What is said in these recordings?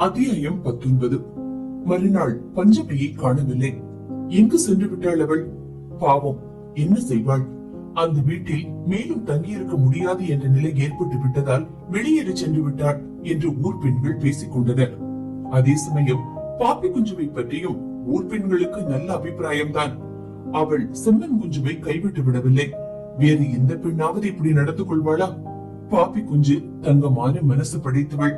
அத்தியாயம் 19. மறுநாள் பஞ்சமியை காணவில்லை. எங்கு சென்று விட்டாள் அவள்? பாவம், என்ன செய்வாள்? அந்த வீட்டில் மேலும் தங்கியிருக்க முடியாது என்ற நிலை ஏற்பட்டு விட்டதால் வெளியேறி சென்று விட்டாள் என்று ஊர் பெண்கள் பேசிக் கொண்டனர். அதே சமயம் பாப்பி குஞ்சுவை பற்றியும் ஊர் பெண்களுக்கு நல்ல அபிப்பிராயம்தான். அவள் செம்மன் குஞ்சுவை கைவிட்டு விடவில்லை. வேறு எந்த பெண்ணாவது இப்படி நடந்து கொள்வாளா? பாப்பி குஞ்சு தங்கமான மனசு படைத்தவள்.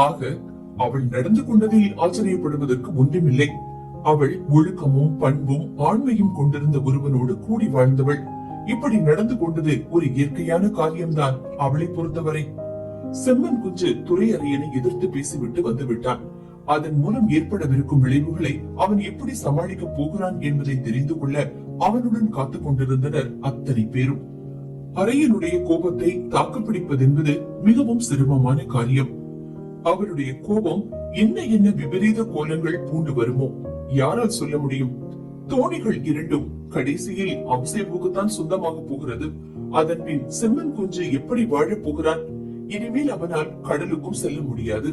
ஆக அவள் நடந்து கொண்டதில் ஆச்சரியப்படுவதற்கு ஒன்றுமில்லை. அவள் ஒழுக்கமும் பண்பும் ஆண்மையும் கொண்டிருந்த ஒருவனோடு கூடி வாழ்ந்தவள். இப்படி நடந்து கொண்டது ஒரு இயற்கையான காரியம்தான் அவளை பொறுத்தவரை. செம்மன் குஞ்சு துரையறையனை எதிர்த்து பேசிவிட்டு வந்துவிட்டான். அதன் மூலம் ஏற்படவிருக்கும் விளைவுகளை அவன் எப்படி சமாளிக்க போகிறான் என்பதை தெரிந்து கொள்ள அவனுடன் காத்துக் கொண்டிருந்தனர் அத்தனை பேரும். அறையனுடைய கோபத்தை தாக்குப்பிடிப்பது என்பது மிகவும் சிரமமான காரியம். அவருடைய கோபம் என்ன விபரீத கோலங்கள் பூண்டு வருமோ யாரால் சொல்ல முடியும்? தோணிகள் இரண்டும் கடைசியில் அம்சேவுக்குத்தான் சொந்தமாக போகிறது. அதன் பின் செம்மன் குஞ்சு எப்படி வாழப் போகிறான்? இனிமேல் அவனால் கடலுக்கும் செல்ல முடியாது.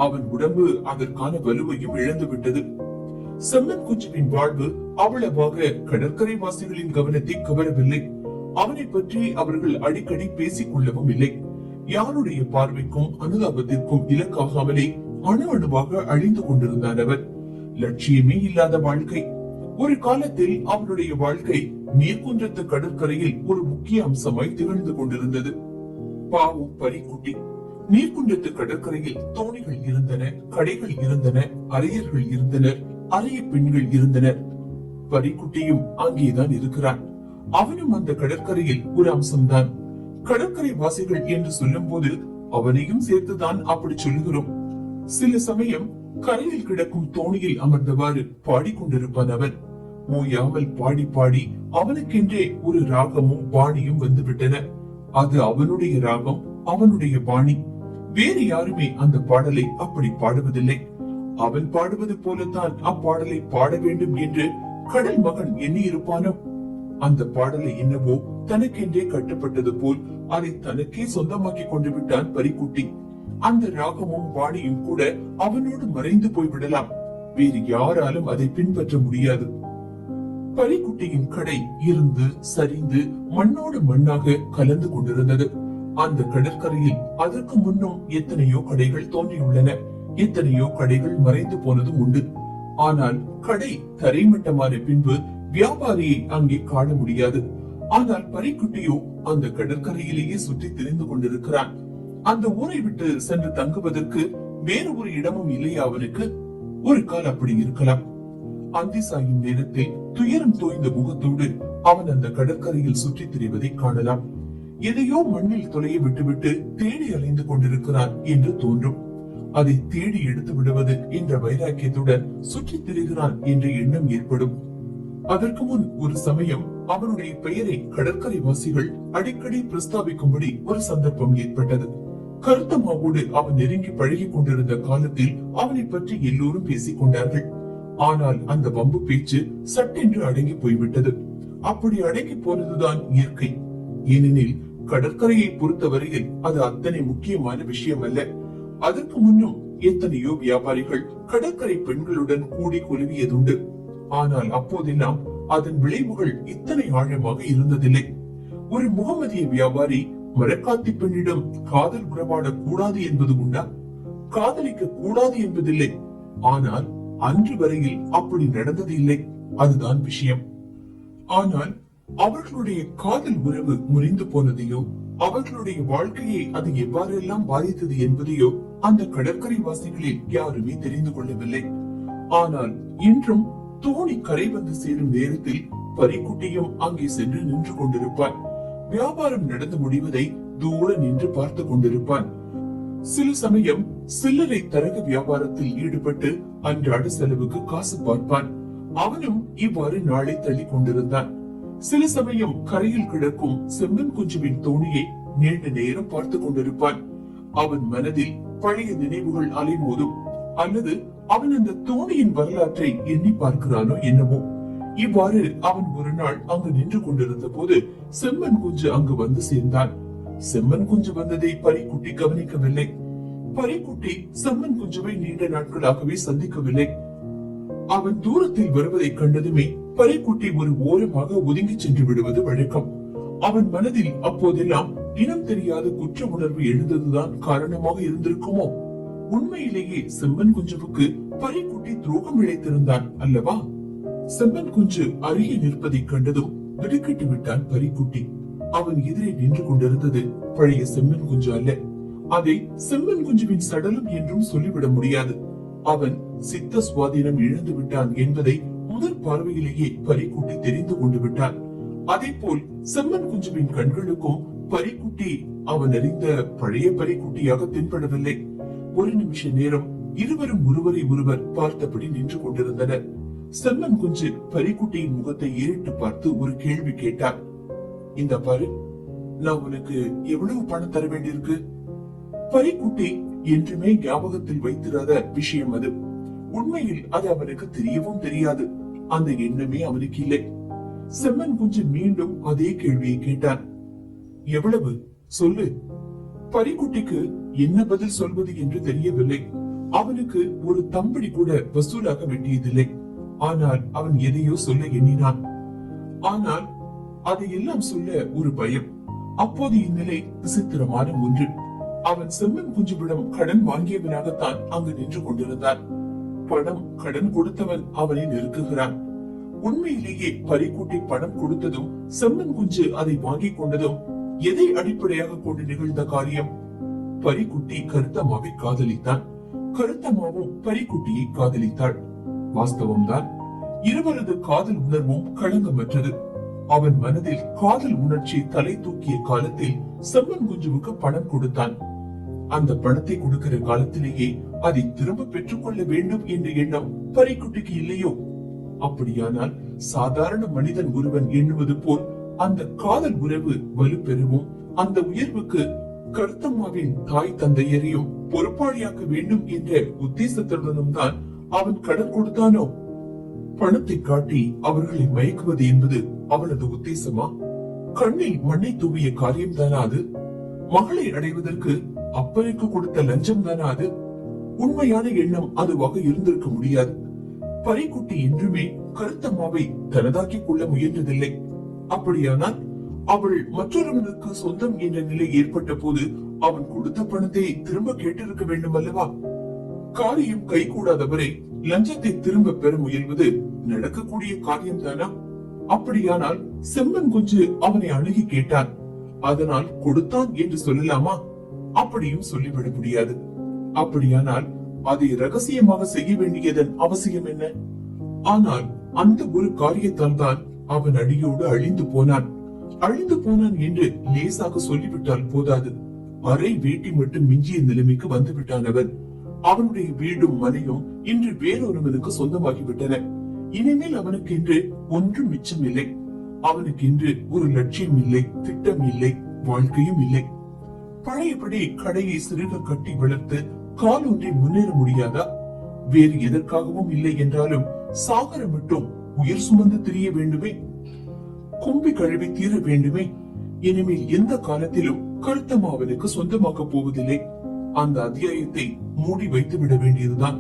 அவன் உடம்பு அதற்கான வலுவையும் இழந்து விட்டது. செம்மன் குஞ்சுவின் வாழ்வு அவ்வளவாக கடற்கரை வாசிகளின் கவனத்தை கவரவில்லை. அவனை பற்றி அவர்கள் அடிக்கடி பேசிக் கொள்ளவும் இல்லை. யாருடைய பார்வைக்கும் அனுதாபத்திற்கும் இலக்காகாமலே அணு அணுவாக அழிந்து கொண்டிருந்தான் அவன். லட்சியமே இல்லாத வாழ்க்கை. ஒரு காலத்தில் அவனுடைய வாழ்க்கை நீர்குன்றத்து கடற்கரையில் ஒரு முக்கிய அம்சமாய் திகழ்ந்து கொண்டிருந்தது. பாவம் பரிக்குட்டி. நீர்குன்றத்து கடற்கரையில் தோணிகள் இருந்தன, கடைகள் இருந்தன, அரையர்கள் இருந்தனர், அரைய பெண்கள் இருந்தனர். பரிக்குட்டியும் அங்கேதான் இருக்கிறான். அவனும் அந்த கடற்கரையில் ஒரு அம்சம்தான். கடற்கரை வாசிகள் என்று சொல்லும் போது அவனையும் சேர்த்துதான் அப்படி சொல்லுகிறோம். சில சமயம் கரையில் கிடக்கும் தோணியில் அமர்ந்தவாறு பாடிக்கொண்டிருப்பான் அவன். ஓயாமல் பாடி பாடி அவனுக்கென்றே ஒரு ராகமும் பாணியும் வந்து விட்டன. அது அவனுடைய ராகம், அவனுடைய பாணி. வேறு யாருமே அந்த பாடலை அப்படி பாடுவதில்லை. அவன் பாடுவது போலத்தான் அப்பாடலை பாட வேண்டும் என்று கடல் மகன் எண்ணி இருப்பானோ? அந்த பாடலை என்னவோ தனக்கென்றே கட்டப்பட்டது போல் அதை தனக்கே சொந்தமாக்கி கொண்டு விட்டான் பரிக்குட்டி. அந்த ராகமும் பாணியும் கூட அவனோடு மறைந்து போய்விடலாம். வேறு யாராலும் அதை பின்பற்ற முடியாது. பரிக்குட்டியின் கடை இருந்து சரிந்து மண்ணோடு மண்ணாக கலந்து கொண்டிருந்தது. அந்த கடற்கரையில் அதற்கு முன்னும் எத்தனையோ கடைகள் தோன்றியுள்ளன. எத்தனையோ கடைகள் மறைந்து போனதும் உண்டு. ஆனால் கடை தரைமட்டமான பின்பு வியாபாரியை அங்கே காண முடியாது. ஆனால் பரிக்குட்டியோ அந்த கடற்கரையிலேயே சுற்றி திரிந்து கொண்டிருக்கிறான். அந்த ஊரை விட்டு சென்று தங்குவதற்கு வேறு ஒரு இடமும் இல்லையா அவனுக்கு? ஒரு கால் அப்படி இருக்கலாம். அந்தி சாயும் நேரத்தில் துயரம் தோய்ந்த முகத்தோடு அவன் அந்த கடற்கரையில் சுற்றி திரிவதை காணலாம். எதையோ மண்ணில் தொலைய விட்டுவிட்டு தேடி அலைந்து கொண்டிருக்கிறான் என்று தோன்றும். அதை தேடி எடுத்து விடுவது என்ற வைராக்கியத்துடன் சுற்றி திரிகிறான் என்ற எண்ணம் ஏற்படும். அதற்கு முன் ஒரு சமயம் அவனுடைய பெயரை கடற்கரை வாசிகள் அடிக்கடி பிரஸ்தாபிக்கும்படி ஒரு சந்தர்ப்பம் ஏற்பட்டது. கருத்தம்மாவோடு அவன் நெருங்கி பழகி கொண்டிருந்த காலத்தில் அவனை பற்றி எல்லோரும் பேசிக் கொண்டார்கள். ஆனால் அந்த வம்பு பேச்சு சட்டென்று அடங்கி போய்விட்டது. அப்படி அடங்கி போனதுதான் இயற்கை. ஏனெனில் கடற்கரையை பொறுத்தவரையில் அது அத்தனை முக்கியமான விஷயம் அல்ல. அதற்கு முன்னும் எத்தனையோ வியாபாரிகள் கடற்கரை பெண்களுடன் கூடி குலுவியதுண்டு. ஆனால் அப்போதெல்லாம் அதன் விளைவுகள் இத்தனை ஆழமாக இருந்ததில்லை. ஒரு முகமதிய வியாபாரி மரக்காத்தி பெண்ணிடம் காதல் உறவாட கூடாது என்பது உண்டா? காதலிக்க கூடாது என்பதில்லை. ஆனால் அன்று வரையில் அப்படி நடந்தது இல்லை. அதுதான் விஷயம். ஆனால் அவர்களுடைய காதல் உறவு முறிந்து போனதையோ, அவர்களுடைய வாழ்க்கையை அது எவ்வாறெல்லாம் பாதித்தது என்பதையோ அந்த கடற்கரை வாசிகளில் யாருமே தெரிந்து கொள்ளவில்லை. ஆனால் இன்றும் தோணி கரை வந்து சேரும் நேரத்தில் பரிக்குட்டியும் அங்கே சென்று நின்று கொண்டிருப்பான். வியாபாரம் நடந்து முடிவதை தூர நின்று பார்த்து கொண்டிருப்பான். சில சமயம் சில்லறை தரகு வியாபாரத்தில் ஈடுபட்டு அன்றாட செலவுக்கு காசு பார்ப்பான். அவனும் இவ்வாறு நாளை தள்ளி கொண்டிருந்தான். சில சமயம் கரையில் கிடக்கும் செம்மன் குஞ்சுவின் தோணியை நீண்ட நேரம் பார்த்து கொண்டிருப்பான். அவன் மனதில் பழைய நினைவுகள் அலைமோதும். அல்லது அவன் அந்த தோணியின் வரலாற்றை எண்ணி பார்க்கிறானோ என்னவோ. இவ்வாறு அவன் ஒரு நாள் அங்கு நின்று கொண்டிருந்த போது செம்மன் குஞ்சு அங்கு வந்து சேர்ந்தான். செம்மன் குஞ்சு வந்ததை பரிக்குட்டி கவனிக்கவில்லை. பரிக்குட்டி செம்மன் குஞ்சுவை நீண்ட நாட்களாகவே சந்திக்கவில்லை. அவன் தூரத்தில் வருவதை கண்டதுமே பரிக்குட்டி ஒரு ஓரமாக ஒதுங்கி சென்று விடுவது வழக்கம். அவன் மனதில் அப்போதெல்லாம் இனம் தெரியாத குற்ற உணர்வு எழுந்ததுதான் காரணமாக இருந்திருக்குமோ? உண்மையிலேயே செம்மன் குஞ்சுவுக்கு பரிக்குட்டி துரோகம் இழைத்திருந்தான் அல்லவா? செம்மன் குஞ்சு அருகே நிற்பதை கண்டதும் திடுக்கிட்டு விட்டான் பரிக்குட்டி. அவன் எதிரே நின்று கொண்டிருந்தது பழைய செம்மன் குஞ்சு அல்ல. அதை செம்மன் குஞ்சுவின் சடலம் என்றும் சொல்லிவிட முடியாது. அவன் சித்த சுவாதீனம் இழந்து விட்டான் என்பதை முதல் பார்வையிலேயே பரிக்குட்டி தெரிந்து கொண்டு விட்டான். அதே போல் செம்மன் குஞ்சுவின் கண்களுக்கும் பரிக்குட்டி அவன் அறிந்த பழைய பரிக்குட்டியாக தென்படவில்லை. ஒரு நிமிஷ நேரம் இருவரும் ஒருவரை ஒருவர் பார்த்தபடி நின்று கொண்டிருந்தனர். செம்மன் குஞ்சு பரிக்குட்டியின் முகத்தை ஏறிட்டு பார்த்து ஒரு கேள்வி கேட்டார். இந்த பாரு, நான் உனக்கு எவ்வளவு பணம் தர வேண்டியிருக்கு? பரிக்குட்டி என்றுமே ஞாபகத்தில் வைத்திராத விஷயம் அது. உண்மையில் அது அவனுக்கு தெரியவும் தெரியாது. அந்த எண்ணமே அவனுக்கு இல்லை. செம்மன் குஞ்சு மீண்டும் அதே கேள்வியை கேட்டான். எவ்வளவு சொல்லு. பரிக்குட்டிக்கு என்ன பதில் சொல்வது என்று தெரியவில்லை. அவனுக்கு ஒரு தம்படி கூட வசூலாக வேண்டியதில்லை. ஆனால் அவன் எதையோ சொல்ல எண்ணினான். ஆனால் அதையெல்லாம் சொல்ல ஒரு பயம். அப்போது இந்நிலை விசித்திரமான ஒன்று. அவன் செம்மன் குஞ்சுவிடம் கடன் வாங்கியவனாகத்தான் அங்கு நின்று கொண்டிருந்தான். பணம் கடன் கொடுத்தவன் அவனை நெருக்குகிறான். உண்மையிலேயே பரிக்குட்டி பணம் கொடுத்ததும் செம்மன் குஞ்சு அதை வாங்கி கொண்டதும் எதை அடிப்படையாக கொண்டு நிகழ்ந்த காரியம்? பரிக்குட்டி கருத்தம்மாவை காதலித்தான். கருத்தம்மாவும் பரிக்குட்டியை காதலித்தாள். வாஸ்தவம்தான். இருவரது காதல் உணர்வும் களங்கமற்றது. அவன் மனதில் காதல் உணர்ச்சி தலை தூக்கிய காலத்தில் செம்மன் குஞ்சுவுக்கு பணம் கொடுத்தான். அந்த பணத்தை கொடுக்கிற காலத்திலேயே அதை திரும்ப பெற்றுக் கொள்ள வேண்டும் என்ற எண்ணம் பரிக்குட்டிக்கு இல்லையோ? அப்படியானால் சாதாரண மனிதன் ஒருவன் எண்ணுவது போல் அந்த காதல் உறவு வலுப்பெறவும், அந்த உயர்வுக்கு கருத்தம்மாவின் தாய் தந்தையரையும் பொறுப்பாளியாக்க வேண்டும் என்ற உத்தேசத்துடனும் தான் அவன் கடன் கொடுத்தானோ? பணத்தை காட்டி அவர்களை மயக்குவது என்பது அவனது உத்தேசமா? கண்ணில் மண்ணை தூவிய காரியம் தானா அது? மகளை அடைவதற்கு அப்பனுக்கு கொடுத்த லஞ்சம் தானா அது? உண்மையான எண்ணம் அதுவாக இருந்திருக்க முடியாது. பரிக்குட்டி என்றுமே கருத்தம்மாவை தனதாக்கிக் கொள்ள முயன்றதில்லை. அப்படியானால் அவள் மற்றொருவனுக்கு சொந்தம் என்ற நிலை ஏற்பட்ட போது அவன் கொடுத்த பணத்தை திரும்ப கேட்டிருக்க வேண்டும் அல்லவா? காரியம் கைகூடாதவரை லஞ்சத்தை திரும்ப பெற முயல்வது நடக்கக்கூடிய காரியம் தானா? அப்படியானால் செம்மன் குஞ்சு அவனை அணுகி கேட்டான். அதனால் கொடுத்தான் என்று சொல்லலாமா? அப்படியும் சொல்லிவிட முடியாது. அப்படியானால் அதை ரகசியமாக செய்ய வேண்டியதன் அவசியம் என்ன? ஆனால் அந்த ஒரு காரியத்தால் தான் அவன் அடியோடு அழிந்து போனான். அழிந்து போனான் என்று லேசாக சொல்லிவிட்டால் போதாது. அரை வேட்டி மட்டும் மிஞ்சிய நிலைமைக்கு வந்து விட்டான் அவன். அவனுடைய வீடும் மனையும் இன்று வேறொருவனுக்கு சொந்தமாகிவிட்டன. இனிமேல் அவனுக்கு என்று ஒன்றும் மிச்சம் இல்லை. அவனுக்கு என்று ஒரு லட்சியம் இல்லை, திட்டம் இல்லை, வாழ்க்கையும் இல்லை. பழையபடி கடையை சிறுக கட்டி வளர்த்து காலொன்றி முன்னேற முடியாதா? வேறு எதற்காகவும் இல்லை என்றாலும் சாகர மட்டும் உயிர் சுமந்து திரிய வேண்டுமே, கும்பி கழுவி தீர வேண்டுமே. இனிமேல் எந்த காலத்திலும் கருத்தம்மா அவனுக்கு சொந்தமாக்க போவதில்லை. அந்த அத்தியாயத்தை மூடி வைத்து விட வேண்டியதுதான்.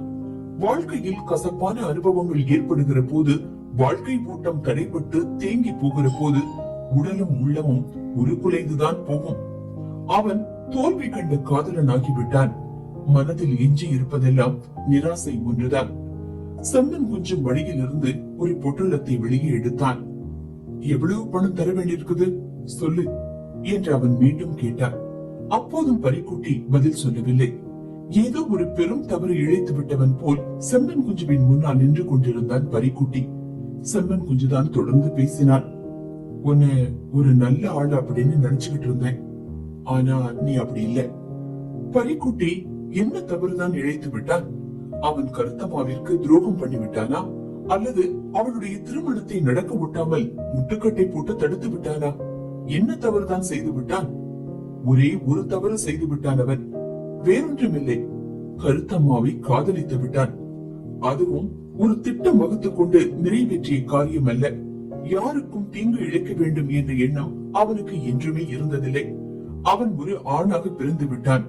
வாழ்க்கையில் கசப்பான அனுபவங்கள் ஏற்படுகிற போது, வாழ்க்கை ஓட்டம் தடைப்பட்டு தேங்கி போகிற போது உடலும் உள்ளமும் உருக்குலைந்துதான் போகும். அவன் தோல்வி கண்ட காதலன் ஆகிவிட்டான். மனதில் எஞ்சி இருப்பதெல்லாம் நிராசை ஒன்றுதான். செம்மன் குஞ்சும் வழியில் இருந்து ஒரு பொட்டலத்தை வெளியே எடுத்தான். எவ்வளவு பணம் தர வேண்டியிருக்குது சொல்லு என்று அவன் மீண்டும் கேட்டான். அப்போதும் பரிக்குட்டி பதில் சொல்லவில்லை. ஏதோ ஒரு பெரும் தவறு இழைத்து விட்டவன் போல் செம்மன் குஞ்சுவின் முன்னால் நின்று கொண்டிருந்தான் பரிக்குட்டி. செம்மன் குஞ்சுதான் தொடர்ந்து பேசினான். உன்னை ஒரு நல்ல ஆள் அப்படின்னு நினைச்சுக்கிட்டு இருந்தேன். ஆனா நீ அப்படி இல்ல. பரிக்குட்டி என்ன தவறுதான் இழைத்து விட்டான்? அவன் கருத்தம்மாவிற்கு துரோகம் பண்ணி விட்டானா? அல்லது அவளுடைய திருமணத்தை நடக்க விட்டாமல் முட்டுக்கட்டை போட்டு தடுத்து விட்டானா? என்ன தவறுதான் செய்து விட்டான்? ஒரே ஒரு தவறு செய்து விட்டான் அவன். வேறொன்றுமில்லை, கருத்தம்மாவை காதலித்து விட்டான். அதுவும் ஒரு திட்டம் வகுத்துக் கொண்டு நிறைவேற்றிய காரியம் அல்ல. யாருக்கும் தீங்கு இழைக்க வேண்டும் என்ற எண்ணம் அவனுக்கு என்றுமே இருந்ததில்லை. அவன் ஒரு ஆணாக பிறந்து விட்டான்.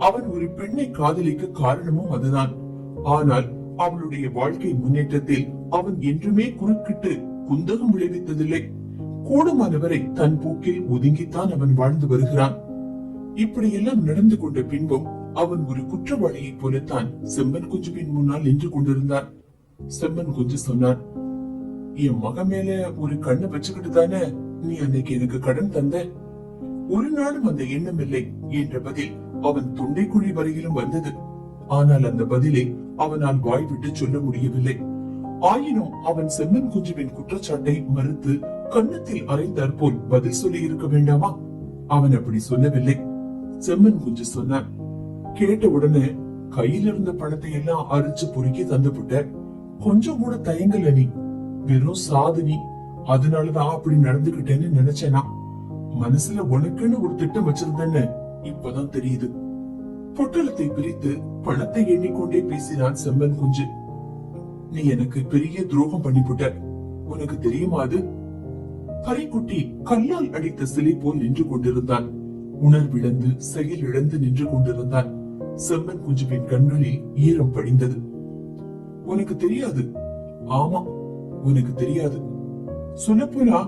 அவன் ஒரு பெண்ணை காதலிக்க காரணமும் அதுதான். ஆனால் அவளுடைய வாழ்க்கை முன்னேற்றத்தில் அவன் என்றுமே குறுக்கிட்டு குந்தகம் விளைவித்ததில்லை. கூடுமானவரை தன் போக்கில் ஒதுங்கித்தான் அவன் வாழ்ந்து வருகிறான். இப்படியெல்லாம் நடந்து கொண்ட பின்பும் அவன் ஒரு குற்றவாளியைப் போலத்தான் செம்மன் குஞ்சுவின் முன்னால் நின்று கொண்டிருந்தான். செம்மன் குஞ்சு சொன்னான், என் மகன் மேல ஒரு கண்ணை வச்சுக்கிட்டு தானே நீ அன்னைக்கு எனக்கு கடன் தந்த. ஒரு நாளும் அந்த எண்ணம் இல்லை என்ற பதில் அவன் தொண்டைக்குழி வரையிலும் வந்தது. ஆனால் அந்த பதிலை அவனால் வாய்விட்டு சொல்ல முடியவில்லை. ஆயினும் அவன் செம்மன் குஞ்சுவின் குற்றச்சாட்டை மறுத்து கன்னத்தில் அறைந்தாற் போல் பதில் சொல்லி இருக்க வேண்டாமா? அவன் அப்படி சொல்லவில்லை. செம்மன் குஞ்சு சொன்னான், கேட்ட உடனே கையில் இருந்த பணத்தை எல்லாம் அரிச்சு பொறுக்கி தந்துவிட்ட. கொஞ்சம் கூட தயங்கல நீ. வெறும் சாதனி. அதனாலதான் அப்படி நடந்துகிட்டேன்னு நினைச்சேனா? மனசுல உனக்குன்னு ஒரு திட்டம் வச்சிருந்தேன்னு இப்பதான் தெரியுது. பொட்டலத்தை பிரித்து பணத்தை எண்ணிக்கொண்டே பேசினான் செம்மன் குஞ்சு. நீ எனக்கு பெரிய துரோகம் பண்ணிவிட்ட. உனக்கு தெரியுமா அது? கரைக்குட்டி கல்லால் அடித்த சிலை போல் நின்று கொண்டிருந்தான். உணர்விழந்து செயல் இழந்து நின்று கொண்டிருந்தான். செம்மன் குஞ்சுவின் கண்களில் ஈரம் படிந்தது. உனக்கு தெரியாது. ஆமா, உனக்கு தெரியாது. சொல்லப்போனா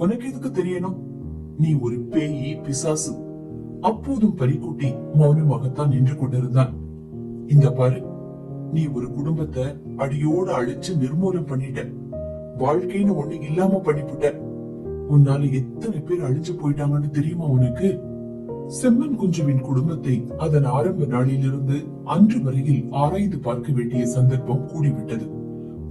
உனக்கு எதுக்கு தெரியணும்? நீ ஒரு பேயி, பிசாசு. அப்போதும் பரிக்குட்டி மௌனமாகத்தான் நின்று கொண்டிருந்தான். இந்த பாரு, நீ ஒரு குடும்பத்தை அடியோடு அழிச்சு நிர்மூலம் பண்ணிட்ட. வாழ்க்கைன்னு ஒண்ணு இல்லாம பண்ணிவிட்ட. உன்னால எத்தனை பேர் அழிஞ்சு போயிட்டாங்கன்னு தெரியுமா உனக்கு? செம்மன் குஞ்சுவின் குடும்பத்தை அதன் ஆரம்ப நாளிலிருந்து அன்று வரையில் ஆராய்ந்து பார்க்க வேண்டிய சந்தர்ப்பம் கூடிவிட்டது.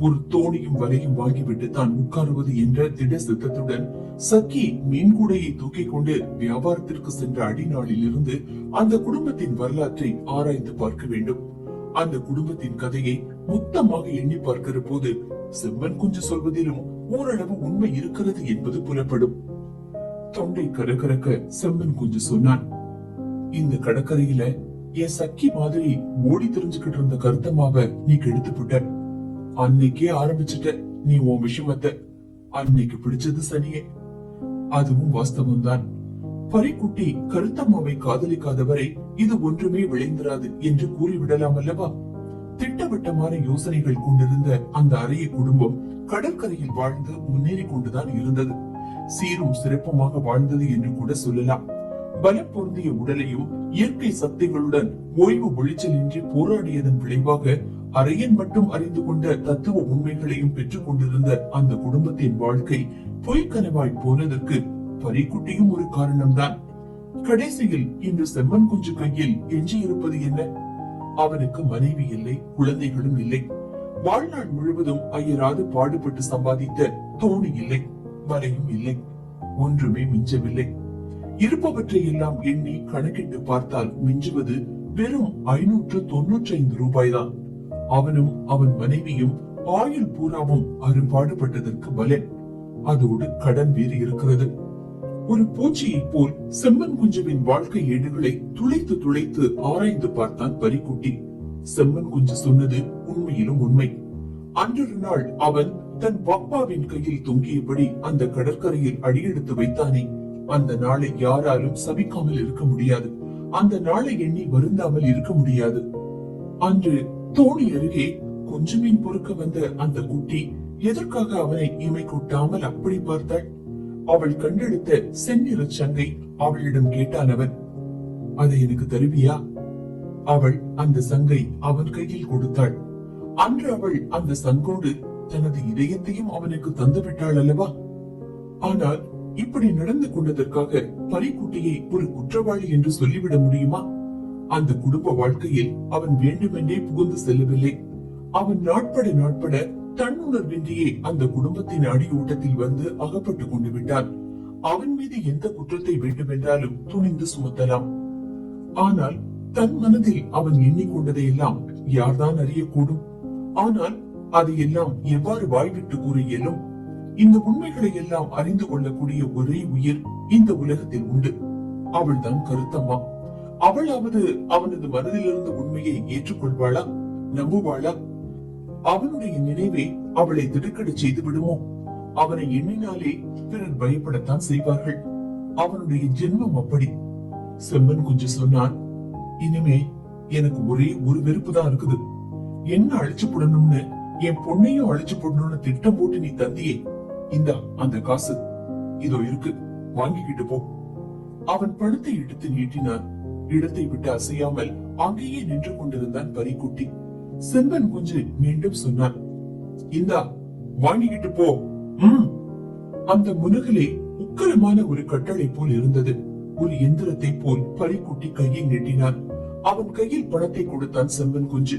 ஒரு தோணியும் வலையும் வாங்கிவிட்டு தான் உட்காருவது என்ற திட சித்தத்துடன் சக்கி மீன்கூடையை தூக்கிக் கொண்டு வியாபாரத்திற்கு சென்ற அடிநாளில் இருந்து அந்த குடும்பத்தின் வரலாற்றை ஆராய்ந்து பார்க்க வேண்டும். அந்த குடும்பத்தின் கதையை மொத்தமாக எண்ணி பார்க்கிற போது செம்மன் குஞ்சு சொல்வதிலும் ஓரளவு உண்மை இருக்கிறது என்பது புலப்படும். தொண்டை கரகரக்க செம்மன் குஞ்சு சொன்னான், இந்த கடற்கரையில என் சக்கி மாதிரி ஓடி தெரிஞ்சுக்கிட்டு இருந்த கருத்தமாவ நீ கெடுத்து விட்ட. அன்னைக்கே ஆரம்பிச்சுட்ட நீ உன் விஷமத்தை. அன்னைக்கு பிடிச்சது சனியே. அதுவும் வாஸ்தவம் தான். பரிக்குட்டி கருத்தம்மாவை காதலிக்காதவரை இது ஒன்றுமே விளைந்திராது என்று கூறிவிடலாம் அல்லவா? திட்டவட்டமான யோசனைகள் கொண்டிருந்த அந்த அறைய குடும்பம் கடற்கரையில் வாழ்ந்து முன்னேறி கொண்டுதான் இருந்தது. சீரும் சிறப்புமாக வாழ்ந்தது என்று கூட சொல்லலாம். பலம் பொருந்திய உடலையும் இயற்கை சக்திகளுடன் ஓய்வு ஒளிச்சலின்றி போராடியதன் விளைவாக அரையன் மட்டும் அறிந்து கொண்ட தத்துவ உண்மைகளையும் பெற்றுக் கொண்டிருந்த அந்த குடும்பத்தின் வாழ்க்கை பொய்க்கனவாய் போனதற்கு பரிக்குட்டியும் ஒரு காரணம்தான். கடைசியில் இன்று செம்மன் குஞ்சு கையில் எஞ்சி இருப்பது என்ன? அவனுக்கு மனைவி இல்லை, குழந்தைகளும் இல்லை. வாழ்நாள் முழுவதும் அயராது பாடுபட்டு சம்பாதித்த தோணி இல்லை, வலையும் இல்லை. ஒன்றுமே மிஞ்சவில்லை. இருப்பவற்றை எல்லாம் எண்ணி கணக்கிட்டு பார்த்தால் மிஞ்சுவது வெறும் 595 ரூபாய்தான். அவனும் அவன் மனைவியும் ஆயுள் பூராவும் அரும்பாடுபட்டதற்கு பலன். அதோடு கடன் வேறு இருக்கிறது. ஒரு பூச்சியை போல் செம்மன் குஞ்சுவின் வாழ்க்கை ஏடுகளை துளைத்து துளைத்து ஆராய்ந்து பார்த்தான் பரிக்குட்டி. செம்மன் குஞ்சு சொன்னது உண்மையிலும் உண்மை. அன்றொரு நாள் அவன் தன் பாப்பாவின் கையில் தொங்கியபடி அந்த கடற்கரையில் அடியெடுத்து வைத்தானே, அந்த நாளை யாராலும் சபிக்காமல் இருக்க முடியாது. அந்த நாளை எண்ணி வருந்தாமல் இருக்க முடியாது. அன்று தோணி அருகே கொஞ்சமீன் பொறுக்க வந்த அந்த குட்டி எதற்காக அவனை இமை கொட்டாமல் அப்படி பார்த்தாள்? அவள் கண்டெடுத்த செந்நிற சங்கை அவளிடம் கேட்டான் அவன். அதை எனக்கு தருவியா? அவள் அந்த சங்கை அவன் கையில் கொடுத்தாள். அன்று அவள் அந்த சங்கோடு தனது இதயத்தையும் அவனுக்கு தந்துவிட்டாள் அல்லவா? ஆனால் இப்படி நடந்து கொண்டதற்காக பரிக்குட்டியை ஒரு குற்றவாளி என்று சொல்லிவிட முடியுமா? அந்த குடும்ப வாழ்க்கையில் அவன் வேண்டுமென்றே புகுந்து செல்லவில்லை. அவன் நாட்பட தன்னுணர்வின்றியே அந்த குடும்பத்தின் அடி ஓட்டத்தில் வந்து அகப்பட்டு கொண்டு விட்டான். அவன் மீது எந்த குற்றத்தை வேண்டுமென்றாலும் துணிந்து சுமத்தலாம். ஆனால் தன் மனதில் அவன் எண்ணிக்கொண்டதையெல்லாம் யார்தான் அறியக்கூடும்? ஆனால் அதையெல்லாம் எவ்வாறு வாய்விட்டு கூற இயலும்? இந்த உண்மைகளை எல்லாம் அறிந்து கொள்ளக்கூடிய ஒரே உயிர் இந்த உலகத்தில் உண்டு. அவள்தான் கருத்தம்மா. அவளாவது அவனது மனதிலிருந்து உண்மையை ஏற்றுக்கொள்வாளா? நம்புவாளா? அவனுடைய நினைவே அவளை திடுக்கிட செய்து விடுமோ? அவனை எண்ணினாலே பிறர் பயப்படத்தான் செய்வார்கள். அவனுடைய ஜென்மம் அப்படி. செம்மன் குஞ்சு சொன்னான், இனிமே எனக்கு ஒரே ஒரு வெறுப்பு தான் இருக்குது. என்ன அழிச்சு போடணும்னு, என் பொண்ணையும் அழிச்சு போடணும்னு திட்டம் போட்டு நீ தந்தியே, இந்தா அந்த காசு இதோ இருக்கு, வாங்கிக்கிட்டு போ. அவன் பணத்தை எடுத்து நீட்டினான். இடத்தை விட்டு அசையாமல் அங்கேயே நின்று கொண்டிருந்தான் பரிக்குட்டி. செம்பன் குஞ்சு மீண்டும் சொன்னான், இந்தா வாங்கிக்கிட்டு போ. அந்த முனகலே உக்கரமான ஒரு கட்டளை போல் இருந்தது. ஒரு எந்திரத்தை போல் பரிக்குட்டி கையை நீட்டினான். அவன் கையில் பணத்தை கொடுத்தான் செம்பன் குஞ்சு.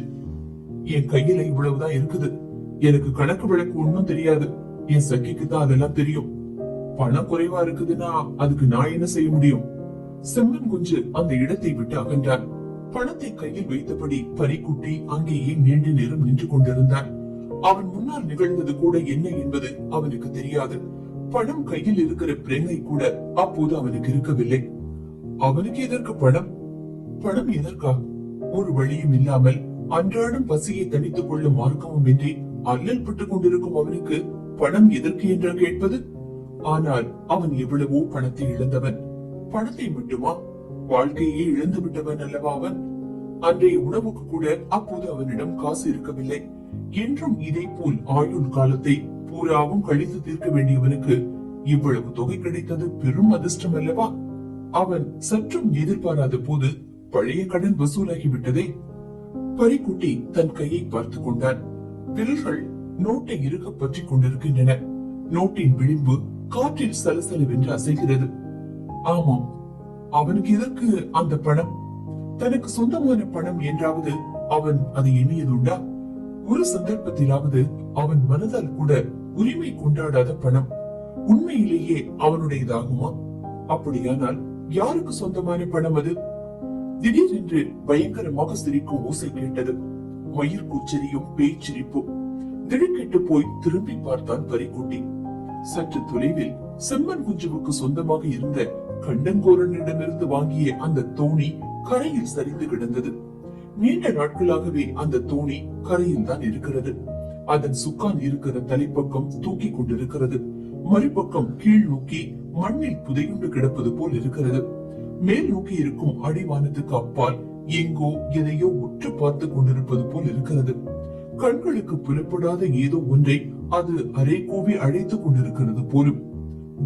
என் கையில இவ்வளவுதான் இருக்குது. எனக்கு கணக்கு விளக்கு ஒன்னும் தெரியாது. என் சக்கிக்கு தான் அதெல்லாம் தெரியும். பணம் குறைவா இருக்குதுன்னா அதுக்கு நான் என்ன செய்ய முடியும்? செம்மன் குஞ்சு அந்த இடத்தை விட்டு அகன்றான். பணத்தை கையில் வைத்தபடி பரிக்குட்டி அங்கேயே நீண்ட நேரம் நின்று கொண்டிருந்தான். அவன் முன்னால் நிகழ்ந்தது கூட என்ன என்பது அவனுக்கு தெரியாது. பணம் கையில் இருக்கிற பிரேங்கை கூட அப்போது அவனுக்கு இருக்கவில்லை. அவனுக்கு எதற்கு பணம்? பணம் எதற்கா? ஒரு வழியும் இல்லாமல் அன்றாடம் பசியை தணித்துக் கொள்ளும் மார்க்கமும் இன்றி அல்லல் பட்டுக் கொண்டிருக்கும் அவனுக்கு பணம் எதற்கு என்று கேட்பது? ஆனால் அவன் எவ்வளவோ பணத்தை இழந்தவன். பணத்தை மட்டுமா, வாழ்க்கையே இழந்து விட்டவன் அல்லவா அவன். அன்றைய உணவுக்கு கூட அப்போது அவனிடம் காசு இருக்கவில்லை. என்றும் இதை போல் ஆயுள் காலத்தை பூராவும் கழித்து தீர்க்க வேண்டியவனுக்கு இவ்வளவு தொகை கிடைத்தது பெரும் அதிர்ஷ்டம் அல்லவா? அவன் சற்றும் எதிர்பாராத போது பழைய கடன் வசூலாகிவிட்டதே. பரிக்குட்டி தன் கையை பார்த்து கொண்டான். விரல்கள் நோட்டை இருக்க பற்றி கொண்டிருக்கின்றன. நோட்டின் விளிம்பு காற்றில் சலசலவென்று அசைகிறது. ஆமாம், அவனுக்கு எதற்கு அந்த பணம்? தனக்கு சொந்தமான பணம் என்றாவது அவன் அதை எண்ணியதுண்டா? ஒரு சந்தர்ப்பத்திலாவது அவன் மனதால் கூட உரிமை கொண்டாடாத பணம் உண்மையிலேயே அவனுடையதாகுமா? அப்படியானால் யாருக்கு சொந்தமான பணம் அது? திடீரென்று பயங்கரமாக சிரிக்கும் ஓசை கேட்டது. மயிர் கூச்சரியும் பேச்சிரிப்பு. திடுக்கிட்டு போய் திரும்பி பார்த்தான் பரிக்குட்டி. சற்று தொலைவில் செம்மன் குஞ்சுவுக்கு சொந்தமாக இருந்த கண்டங்கோரனிடமிருந்து வாங்கிய அந்த தோணி கரையில் சரிந்து கிடந்தது. நீண்ட நாட்களாகவே அந்த தோணி கரையில் தான் இருக்கிறது. அதன் சுக்கான் இருக்கிற தலைப்பக்கம் தூக்கி கொண்டிருக்கிறது. மறுபக்கம் கீழ் நோக்கி மண்ணில் புதையுண்டு கிடப்பது போல் இருக்கிறது. மேல் நோக்கி இருக்கும் அடிவானத்துக்கு அப்பால் எங்கோ எதையோ உற்று பார்த்து கொண்டிருப்பது போல் இருக்கிறது. கண்களுக்கு புலப்படாத ஏதோ ஒன்றை அது அரை கூவி அழைத்துக் கொண்டிருக்கிறது போலும்.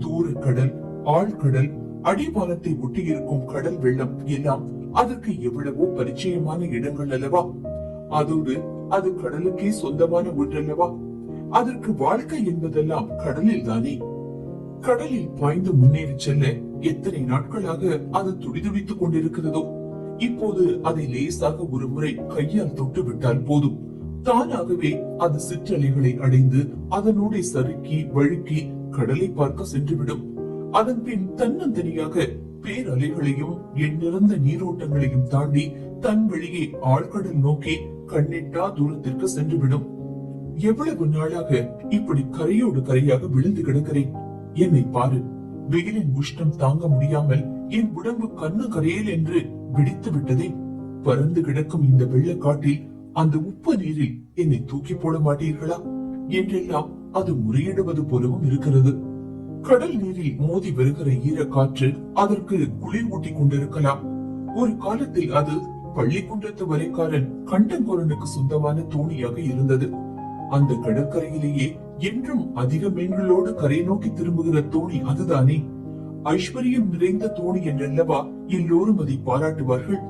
தூர கடல், ஆழ்கடல், அடிவானத்தை ஒட்டி இருக்கும் கடல் வெள்ளம் எல்லாம் அதற்கு எவ்வளவோ பரிச்சயமான இடங்கள் அல்லவா? அதோடு அது கடலுக்கே சொந்தமான ஒன்றல்லவா? அதற்கு வாழ்க்கை என்பதெல்லாம் கடலில் தானே. கடலில் பாய்ந்து முன்னேறி செல்ல எத்தனை நாட்களாக அது துடிதுடித்துக் கொண்டிருக்கிறதோ. இப்போது அதை லேசாக ஒரு முறை கையால் தொட்டு விட்டால் போதும், தானாகவே அது சிற்றலைகளை அடைந்து அதனோட சறுக்கி வழுக்கி கடலை பார்க்க சென்றுவிடும். அதன் பின் தன்னந்தனியாக பேரலைகளையும் எண்ணிறந்த நீரோட்டங்களையும் தாண்டி தன் வழியே ஆழ்கடல் நோக்கி கண்ணிட்டா தூரத்திற்கு சென்றுவிடும். எவ்வளவு நாளாக இப்படி கரையோடு கரையாக விழுந்து கிடக்கிறேன். என்னை பாரு, வெயிலின் உஷ்ணம் தாங்க முடியாமல் என் உடம்பு கண்ணு கரையல் என்று வெடித்து விட்டதே. பறந்து கிடக்கும் இந்த வெள்ளக்காட்டில் அந்த உப்பு நீரில் என்னை தூக்கி போட மாட்டீர்களா என்றெல்லாம் அது முறையிடுவது போலவும் இருக்கிறது. கடல் நீரில் மோதி வருகிற ஈர காற்று அதற்கு குளிர் ஊட்டி கொண்டிருக்கலாம். ஒரு காலத்தில் அது பள்ளிக்குன்றத்து வரைக்காரன் கண்டங்கோரனுக்கு சொந்தமான தோணியாக இருந்தது. அந்த கடற்கரையிலேயே என்றும் அதிக மீன்களோடு கரை நோக்கி திரும்புகிற தோணி அதுதானே. ஐஸ்வர்யம் நிறைந்த தோணி என்றல்லவா எல்லோரும் அதை பாராட்டுவார்கள்.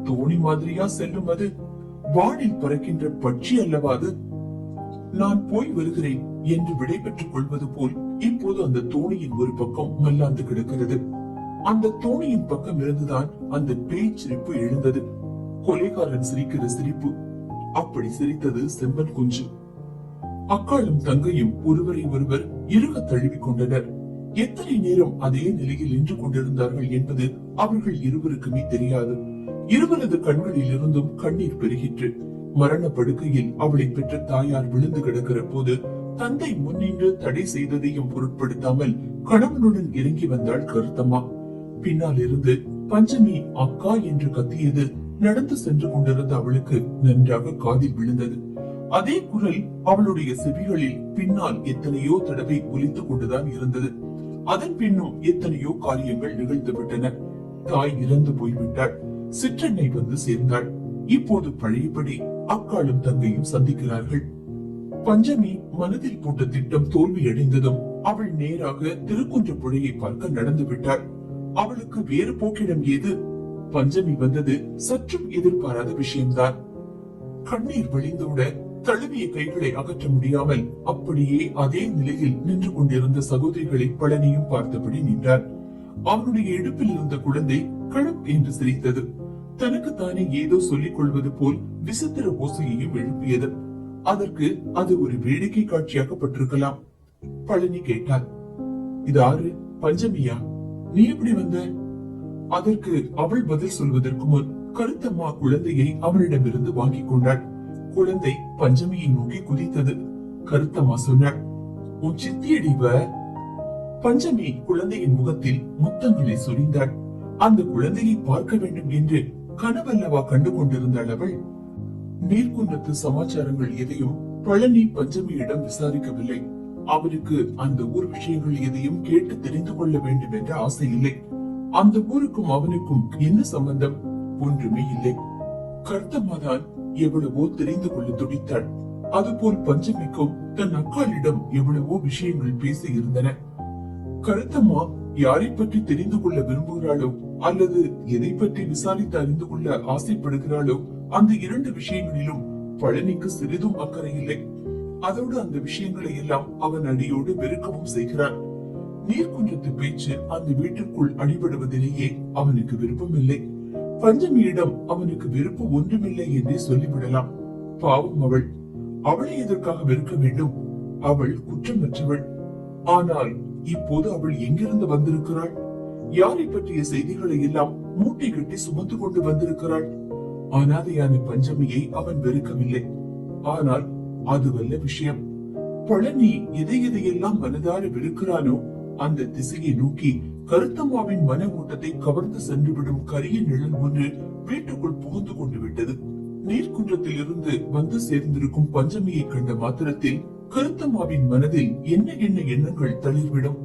தோணி மாதிரியா செல்லும் அது? வானில் பறக்கின்ற பட்சி அல்லவா அது? நான் போய் வருகிறேன் என்று விடை பெற்றுக் கொள்வது போல் இப்போது அந்த தோணியின் ஒரு பக்கம் மல்லாந்து கிடக்கிறது. அந்த தோணியின் பக்கம் இருந்துதான் அந்த பேய் சிரிப்பு எழுந்தது. கொலைகாரன் சிரிக்கிற சிரிப்பு. அப்படி சிரித்தது செம்பன் குஞ்சு. அக்காளும் தங்கையும் ஒருவரை ஒருவர் இறுக தழுவிக் கொண்டனர். எத்தனை நேரம் அதே நிலையில் நின்று கொண்டிருந்தார்கள் என்பது அவர்கள் இருவருக்குமே தெரியாது. இருவரது கண்களில் இருந்தும் கண்ணீர் பெருகிற்று. மரண படுக்கையில் அவளை பெற்ற தாயார் விழுந்து கிடக்கிற போது தந்தை முன்னின்று தடை செய்ததையும் பொருட்படுத்தாமல் கணவனுடன் இறங்கி வந்தாள் கருத்தம்மா. பின்னால் இருந்து பஞ்சமி அக்கா என்று கத்தியது நடந்து சென்று கொண்டிருந்த அவளுக்கு நன்றாக காதில் விழுந்தது. அதே குரல் அவளுடைய செவிகளில் பின்னால் எத்தனையோ தடவை ஒலித்துக் கொண்டுதான் இருந்தது. அதன் பின்னும் எத்தனையோ காரியங்கள் நிகழ்ந்து விட்டன. தாய் இறந்து போய்விட்டாள். சிற்றன்னை வந்து சேர்ந்தாள். இப்போது பழையபடி அக்காளும் தங்கையும் சந்திக்கிறார்கள். பஞ்சமி மனதில் போட்ட திட்டம் தோல்வியடைந்ததும் அவள் நேராக திருக்குன்றப்புழையை பார்க்க நடந்து விட்டாள். அவளுக்கு வேறு போக்கிடம் ஏது? பஞ்சமி வந்தது சற்றும் எதிர்பாராத விஷயம்தான். கண்ணீர் வழிந்தோட தழுவிய கைகளை அகற்ற முடியாமல் அப்படியே அதே நிலையில் நின்று கொண்டிருந்த சகோதரிகளை பழனியும் பார்த்தபடி நின்றார். அவனுடைய இடுப்பில் இருந்த குழந்தை கழுப் என்று சிரித்தது. தனக்கு தானே ஏதோ சொல்லிக் கொள்வது போல் விசித்திர ஓசையையும் எழுப்பியது. அதற்கு அது ஒரு வேடிக்கை காட்சியாக்கப்பட்டிருக்கலாம். பழனி கேட்டார், இது ஆறு? பஞ்சமியா? நீ எப்படி வந்த? அதற்கு அவள் பதில் சொல்வதற்கு முன் கருத்தம்மா குழந்தையை அவனிடமிருந்து வாங்கிக் கொண்டாள். குழந்தை பஞ்சமியை நோக்கி குதித்தது. கருத்தம்மா சொன்னாள், உன் சித்தியடிவ. பஞ்சமி குழந்தையின் முகத்தில் முத்தங்களை சொரிந்தாள். அந்த குழந்தையை பார்க்க வேண்டும் என்று கனவல்லவா கண்டு கொண்டிருந்தாள் அவள். நீர்குன்றத்து சமாச்சாரங்கள் எதையும் பழனி பஞ்சமியிடம் விசாரிக்கவில்லை. அவருக்கு அந்த ஊர் விஷயங்கள் எதையும் கேட்டு தெரிந்து கொள்ள வேண்டும் என்ற ஆசை இல்லை. அந்த ஊருக்கும் அவனுக்கும் என்ன சம்பந்தம்? ஒன்றுமே இல்லை. கருத்தம்மாதான் எவ்வளவோ தெரிந்து கொள்ள துடித்தாள். அதுபோல் பஞ்சமிக்கும் தன் அக்காளிடம் எவ்வளவோ விஷயங்கள் பேசி இருந்தன. கருத்தம்மா யாரை பற்றி தெரிந்து கொள்ள விரும்புகிறாளோ அல்லது எதை பற்றி விசாரித்து அறிந்து கொள்ள ஆசைப்படுகிறாளோ அந்த இரண்டு விஷயங்களிலும் பழனிக்கு சிறிதும் அக்கறை இல்லை. அதோடு அந்த விஷயங்களை எல்லாம் அவன் அடியோடு வெறுக்கவும் செய்கிறான். நீர்குன்றத்து பேச்சு அந்த வீட்டுக்குள் அடிபடுவதிலேயே அவனுக்கு விருப்பம் இல்லை. பஞ்சமியிடம் அவனுக்கு வெறுப்பு ஒன்றுமில்லை என்றே சொல்லிவிடலாம். பாவம் அவள். அவளை எதற்காக வெறுக்க வேண்டும்? அவள் குற்றமற்றவள். ஆனால் இப்போது அவள் எங்கிருந்து வந்திருக்கிறாள்? யாரை பற்றிய செய்திகளை எல்லாம் மூட்டை கட்டி சுமந்து கொண்டு வந்திருக்கிறாள்? அனாதையான பஞ்சமியை அவன் வெறுக்கவில்லை. ஆனால் அதுவல்ல விஷயம். பழனி எதை எதையெல்லாம் மனதார வெறுக்கிறானோ அந்த திசையை நோக்கி கருத்தம்மாவின் மன ஓட்டத்தை கவர்ந்து சென்றுவிடும் கரிய நிழல் ஒன்று வீட்டுக்குள் புகுந்து கொண்டு விட்டது. நீர்குன்றத்தில் இருந்து வந்து சேர்ந்திருக்கும் பஞ்சமியை கண்ட மாத்திரத்தில் கருத்தம்மாவின் மனதில் என்ன என்ன எண்ணங்கள் தளிர்விடும்.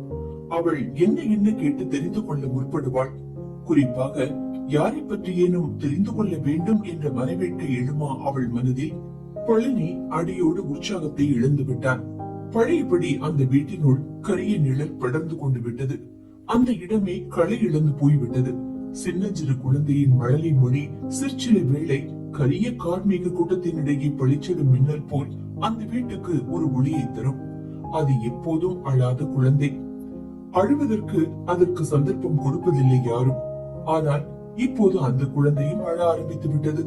அவள் என்ன என்ன கேட்டு தெரிந்து கொள்ள முற்படுவாள். குறிப்பாக யாரை பற்றியேனும் தெரிந்து கொள்ள வேண்டும் என்ற மனவேட்கை எழுமா அவள் மனதில். பழனி அடியோடு உற்சாகத்தை இழந்து விட்டான். பழையபடி அந்த வீட்டினுள் கரிய நிழல் படர்ந்து கொண்டு விட்டது. அந்த இடமே களை இழந்து போய்விட்டது. சின்னஞ்சிறு குழந்தையின் மழலை மொழி சிற்சில வேளை கரிய கார்மேக கூட்டத்தினிடையே பளிச்சிடும் மின்னல் போல் அந்த வீட்டுக்கு ஒரு ஒளியை தரும். அது எப்போதும் அழாத குழந்தை. அழுவதற்கு அதற்கு சந்தர்ப்பம் கொடுப்பதில்லை யாரும். ஆனால் இப்போது அந்த குழந்தையும் அழ ஆரம்பித்து விட்டது.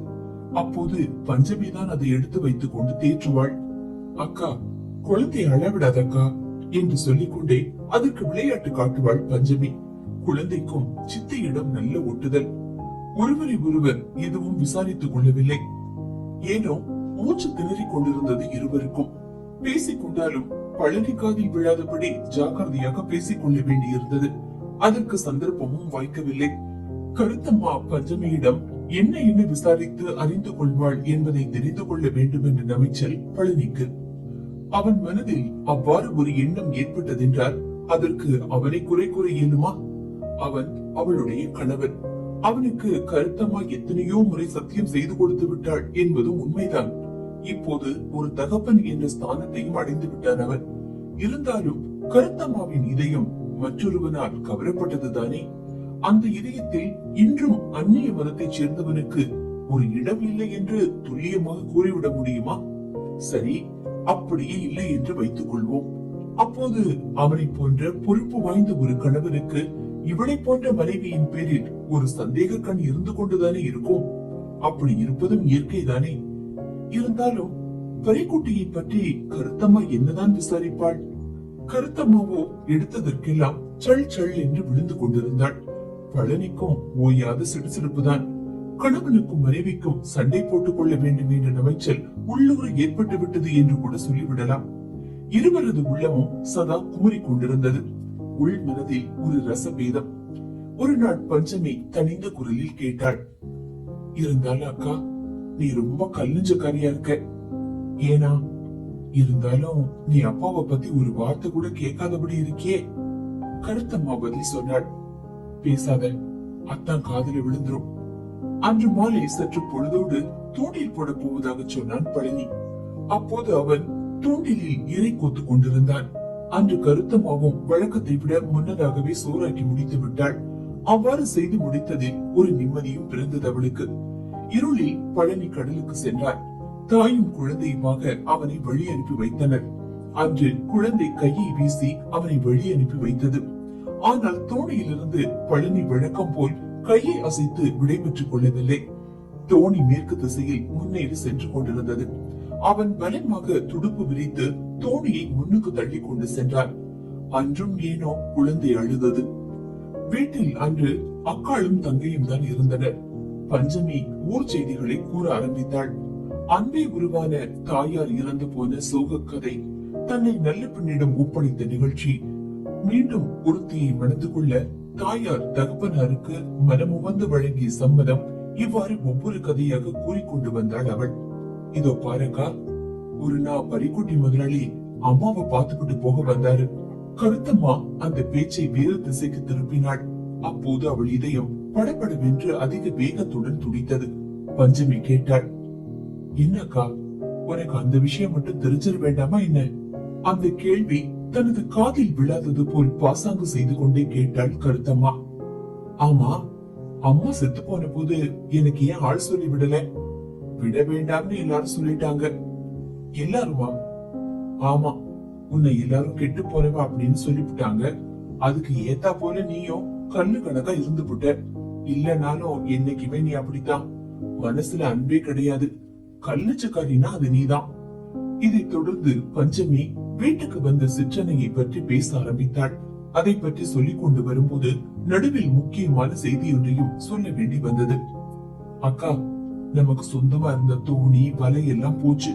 அப்போது பஞ்சமிதான் அதை எடுத்து வைத்துக் கொண்டு தேற்றுவாள். அக்கா, குழந்தை அழவிடாதக்கா என்று சொல்லிக்கொண்டே அதற்கு விளையாட்டு காட்டுவாள் பஞ்சமி. குழந்தைக்கும் சித்தியிடம் நல்ல ஒட்டுதல். ஒருவரை ஒருவர் எதுவும் விசாரித்துக் கொள்ளவில்லை. ஏனோ மூச்சு திணறிக் கொண்டிருந்தது இருவருக்கும். பேசிக் கொண்டாலும் பழனி காதில் விழாதபடி ஜாக்கிரதையாக பேசிக் கொள்ள வேண்டியிருந்தது. அதற்கு சந்தர்ப்பமும் வாய்க்கவில்லை. கருத்தம்மா பஞ்சமியிடம் என்ன என்ன விசாரித்து அறிந்து கொள்வாள் என்பதை தெரிந்து கொள்ள வேண்டும் என்ற நமைச்சல் பழனிக்கு. அவன் மனதில் அவ்வாறு ஒரு எண்ணம் ஏற்பட்டதென்றால் அதற்கு அவனை குறை கூற இயலுமா? அவன் அவளுடைய கணவன். அவனுக்கு கருத்தம்மா எத்தனையோ முறை சத்தியம் செய்து கொடுத்து விட்டாள் என்பதும் உண்மைதான். இப்போது ஒரு தகப்பன் என்ற ஸ்தானத்தையும் அடைந்து விட்டான் அவன். இருந்தாலும் கருத்தம்மாவின் இதயம் மற்றொருவனால் கவரப்பட்டதுதானே. அந்த இதயத்தில் இன்றும் அந்நிய மதத்தைச் சேர்ந்தவனுக்கு ஒரு இடம் இல்லை என்று துல்லியமாக கூறிவிட முடியுமா? சரி, அப்படியே இல்லை என்று வைத்துக் கொள்வோம். அப்போது அவனை போன்ற பொறுப்பு வாய்ந்த ஒரு கணவனுக்கு இவளை போன்ற மனைவியின் பேரில் ஒரு சந்தேக கண் இருந்து கொண்டுதானே இருக்கும். அப்படி இருப்பதும் இயற்கைதானே. இருந்தாலும் பரிக்குட்டியை பற்றி கருத்தம்மா என்னதான் விசாரிப்பாள்? கருத்தம்மாவோ எடுத்ததற்கெல்லாம் சள் சள் என்று விழுந்து கொண்டிருந்தாள். பழனிக்கும் ஓயாத சிடுசிடுப்புதான். கணவனுக்கும் மனைவிக்கும் சண்டை போட்டுக் கொள்ள வேண்டும் என்ற நமைச்சல் உள்ளூர ஏற்பட்டு விட்டது என்று கூட சொல்லிவிடலாம். இருவரது உள்ளமும் சதா குமரிக் கொண்டிருந்தது. உள் மனதில் ஒரு ரசபேதம். ஒரு நாள் பஞ்சமி தனிந்த குரலில் கேட்டாள், இருந்தாலும் அக்கா, நீ ரொம்ப கல்லுஞ்சக்காரியா இருக்க. ஏனா? இருந்தாலும் நீ அப்பாவை பத்தி ஒரு வார்த்தை கூட கேட்காதபடி இருக்கியே. கருத்தம்மா பதில் சொன்னாள், பேசாத, அத்தான் காதுல விழுந்துரும். அன்று மாலை சற்று பொழுதோடு தூண்டில் போட போவதாக சொன்னான் பழனி. அப்போது அவன் தூண்டிலில் இறை கோத்து கொண்டிருந்தான். அன்று கருத்தமாவும் வழக்கத்தை விட முன்னதாகவே சோறாக்கி முடித்து விட்டாள். அவ்வாறு செய்து முடித்ததில் ஒரு நிம்மதியும் பிறந்தது அவளுக்கு. இருளில் பழனி கடலுக்கு சென்றார். தாயும் குழந்தையுமாக அவனை வழி அனுப்பி வைத்தனர். அன்று குழந்தை கையை வீசி அவனை வழி அனுப்பி வைத்தது. ஆனால் தோணியிலிருந்து பழனி வழக்கம் போல் கையை அசைத்து விடைபெற்றுக் கொள்ளவில்லை. தோணி மேற்கு திசையில் முன்னேறி சென்று கொண்டிருந்தது. அவன் பலமாக துடுப்பு விரித்து தோணியை முன்னுக்கு தள்ளி கொண்டு சென்றான். அன்றும் ஏனோ குழந்தை அழுதது. வீட்டில் அன்று அக்காளும் தங்கையும் தான் இருந்தனர். பஞ்சமி ஊர் செய்திகளை கூற ஆரம்பித்தாள். அன்பே உருவான தாயார் இறந்து போன சோக கதை, தன்னை நல்ல பெண்ணிடம் ஒப்படைத்த நிகழ்ச்சி, மீண்டும் ஒருத்தியை மணந்து கொள்ள தாயார் தகப்பனாருக்கு மனமுவந்து வழங்கிய சம்மதம், இவ்வாறு ஒவ்வொரு கதையாக கூறிக்கொண்டு வந்தாள் அவள். இதோ பாருக்கா, ஒரு நாள் பரிக்குட்டி முதலாளி அம்மாவை பார்த்துக்கிட்டு போக வந்தாரு. கருத்தம்மா அந்த பேச்சை வேறு திசைக்கு திருப்பினாள். அப்போது அவள் இதயம் படபடவென்று அதிக வேகத்துடன் துடித்தது. பஞ்சமி கேட்டாள், என்னக்கா, உனக்கு அந்த விஷயம் மட்டும் தெரிஞ்சிட வேண்டாமா என்ன? அந்த கேள்வி தனது காதில் விழாதது போல் பாசாங்கு செய்து கொண்டே கேட்டாள் கருத்தம்மா. ஆமா, அம்மா செத்து போன போது எனக்கு ஏன் ஆள் சொல்லி விடல? விட வேண்டாம்னு எல்லாரும் சொல்லிட்டாங்க. எல்லாருமா? ஆமா, உன்னை எல்லாரும் கெட்டு போனவ அப்படின்னு சொல்லிவிட்டாங்க. அதுக்கு ஏத்தா போல நீயும் கண்ணு கணக்கா இருந்து புட்ட. இல்லனாலும் என்னைக்குமே நீ அப்படித்தான். மனசுல அன்பே கிடையாது. கல்லுச்சக்காரினா அது நீதான். இதை தொடர்ந்து பஞ்சமி வீட்டுக்கு வந்த சிற்றனையை பற்றி பேச ஆரம்பித்தாள். அதை பற்றி சொல்லிக் கொண்டு வரும்போது நடுவில் முக்கியமான செய்தி ஒன்றையும் சொல்ல வேண்டி வந்தது. அக்கா, நமக்கு சொந்தமா இருந்த தோணி வலை எல்லாம் போச்சு.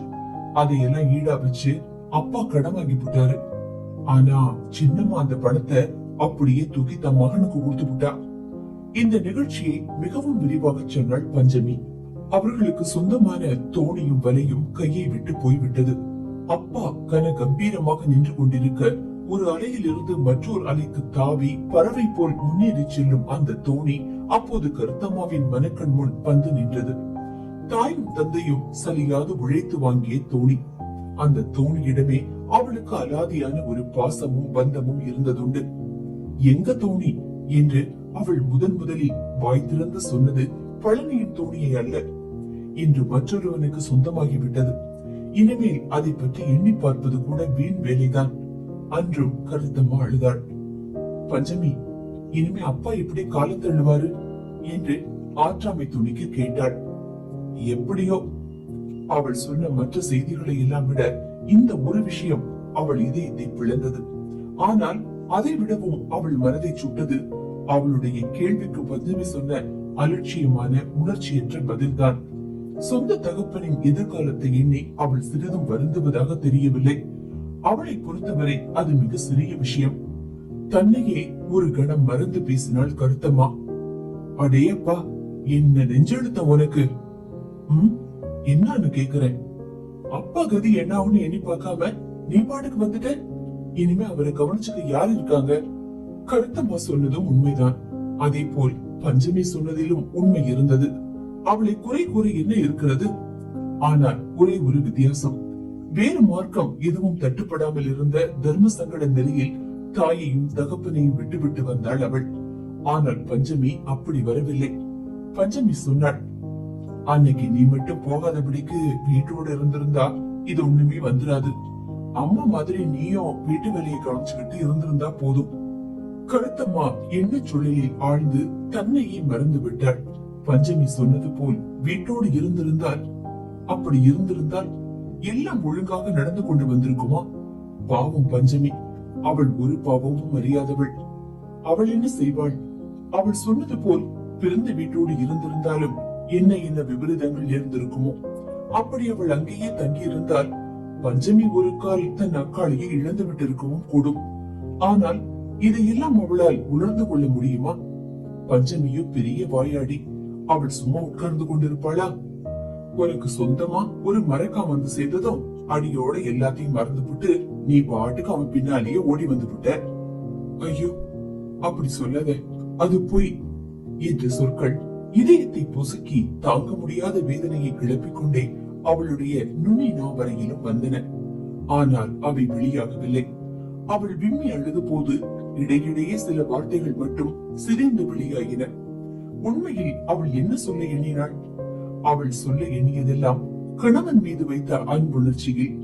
அதையெல்லாம் ஈடா வச்சு அப்பா கடன் வாங்கி போட்டாரு. ஆனா சின்னம்மா அந்த பணத்தை அப்படியே தூக்கி தன் மகனுக்கு கொடுத்து விட்டா. இந்த நிகழ்ச்சியை மிகவும் விரிவாக சொன்னாள் பஞ்சமி. அவர்களுக்கு சொந்தமான தோணியும் வலையும் கையை விட்டு போய்விட்டது. அப்பா கன கம்பீரமாக நின்று கொண்டிருக்க, ஒரு அலையில் இருந்து மற்றொரு அலைக்கு தாவி பறவை போல் முன்னேறி செல்லும் அந்த தோணி அப்போது கருத்தம்மாவின் மனக்கண் முன் வந்து நின்றது. தாயும் தந்தையும் சலியாது உழைத்து வாங்கிய தோணி. அந்த தோணியிடமே அவளுக்கு அலாதியான ஒரு பாசமும் பந்தமும் இருந்ததுண்டு. எங்க தோணி என்று அவள் முதலில் வாய் திறந்து சொன்னது பழனியின் தோணியை அல்ல. இன்று மற்றொருவனுக்கு சொந்தமாகிவிட்டது. இனிமேல் அதை பற்றி எண்ணி பார்ப்பது கூட வீண் வேலைதான். அன்றும் கருத்தம்மா அழுதாள். பஞ்சமி, இனிமே அப்பா எப்படி காலம் தள்ளுவாரு என்று ஆற்றாமை துணிக்கு கேட்டாள். எப்படியோ, அவள் சொன்ன மற்ற செய்திகளை எல்லாம் விட இந்த ஒரு விஷயம் அவள் இதயத்தை பிளந்தது. ஆனால் அதை விடவும் அவள் மனதை சுட்டது அவளுடைய கேள்விக்கு பஞ்சமி சொன்ன அலட்சியமான உணர்ச்சியற்ற பதில்தான். சொந்த தகப்பனின் எதிர்காலத்தை எண்ணி அவள் சிறிதும் வருந்துவதாக தெரியவில்லை. அவளை பொறுத்தவரை அது மிக சிறிய விஷயம். தன்னையே ஒரு கணம் மறந்து பேசினாள் கருத்தம்மா. அடேயப்பா, என்ன நெஞ்செழுத்த உனக்கு? என்னன்னு கேக்குறேன். அப்பா கதி என்ன ஆகுன்னு எண்ணி பார்க்காம நீ பாட்டுக்கு வந்துட்ட. இனிமே அவரை கவனிச்சுக்க யாரு இருக்காங்க? கருத்தம்மா சொன்னதும் உண்மைதான். அதே போல் பஞ்சமி சொன்னதிலும் உண்மை இருந்தது. அவளை குறை கூற என்ன இருக்கிறது? ஆனால் ஒரே ஒரு வித்தியாசம். வேறு மார்க்கம் எதுவும் தட்டுப்படாமல் இருந்த தர்ம சங்கட நிலையில் தாயையும் தகப்பனையும் விட்டுவிட்டு வந்தாள் அவள். ஆனால் பஞ்சமி அப்படி வரவில்லை. பஞ்சமி சொன்னாள், அன்னைக்கு நீ மட்டும் போகாதபடிக்கு வீட்டோடு இருந்திருந்தா இது ஒண்ணுமே வந்துராது. அம்மா மாதிரி நீயும் வீட்டு வேலையை கவனிச்சுக்கிட்டு இருந்திருந்தா போதும். கருத்தம்மா என்ன சொல்லில் ஆழ்ந்து தன்னையே மறந்து விட்டாள். பஞ்சமி சொன்னது போல் வீட்டோடு இருந்திருந்தால், அப்படி இருந்திருந்தால் எல்லாம் ஒழுங்காக நடந்து கொண்டு வந்திருக்குமா? பாவம் பஞ்சமி, அவள் ஒரு பாவமும் அறியாதவள். அவள் என்ன செய்வாள்? அவள் சொன்னது போல் பிறந்த வீட்டோடு இருந்திருந்தாலும் என்ன என்ன விபரீதங்கள் இருந்திருக்குமோ? அப்படி அவள் அங்கேயே தங்கி இருந்தால் பஞ்சமி ஒரு கால் தன் அக்காளையே இழந்து விட்டிருக்கவும் கூடும். ஆனால் இதையெல்லாம் அவளால் உணர்ந்து கொள்ள முடியுமா? பஞ்சமியோ பெரிய வாயாடி. அவள் சும்மா உட்கார்ந்து கொண்டிருப்பாளா? உனக்கு சொந்தமா ஒரு மரக்காம் வந்து சேர்ந்ததும் அடியோட எல்லாத்தையும் மறந்துவிட்டு நீ பாட்டுக்கு அவன் பின்னாலேயே ஓடி வந்து விட்ட. ஐயோ, அப்படி சொல்லாத, அது பொய் என்ற சொற்கள் இதயத்தை பொசுக்கி தாங்க முடியாத வேதனையை கிளப்பிக் கொண்டே அவளுடைய நுனி வரையிலும் வந்தன. ஆனால் அவை வெளியாகவில்லை. அவள் விம்மி அழுத போது இடையிடையே சில வார்த்தைகள் மட்டும் சிதைந்து வெளியாகின. உண்மையில் அவள் என்ன சொல்ல எண்ணினாள்? அவள் சொல்ல எண்ணியதெல்லாம் கணவன் மீது வைத்த அன்புணர்ச்சியில்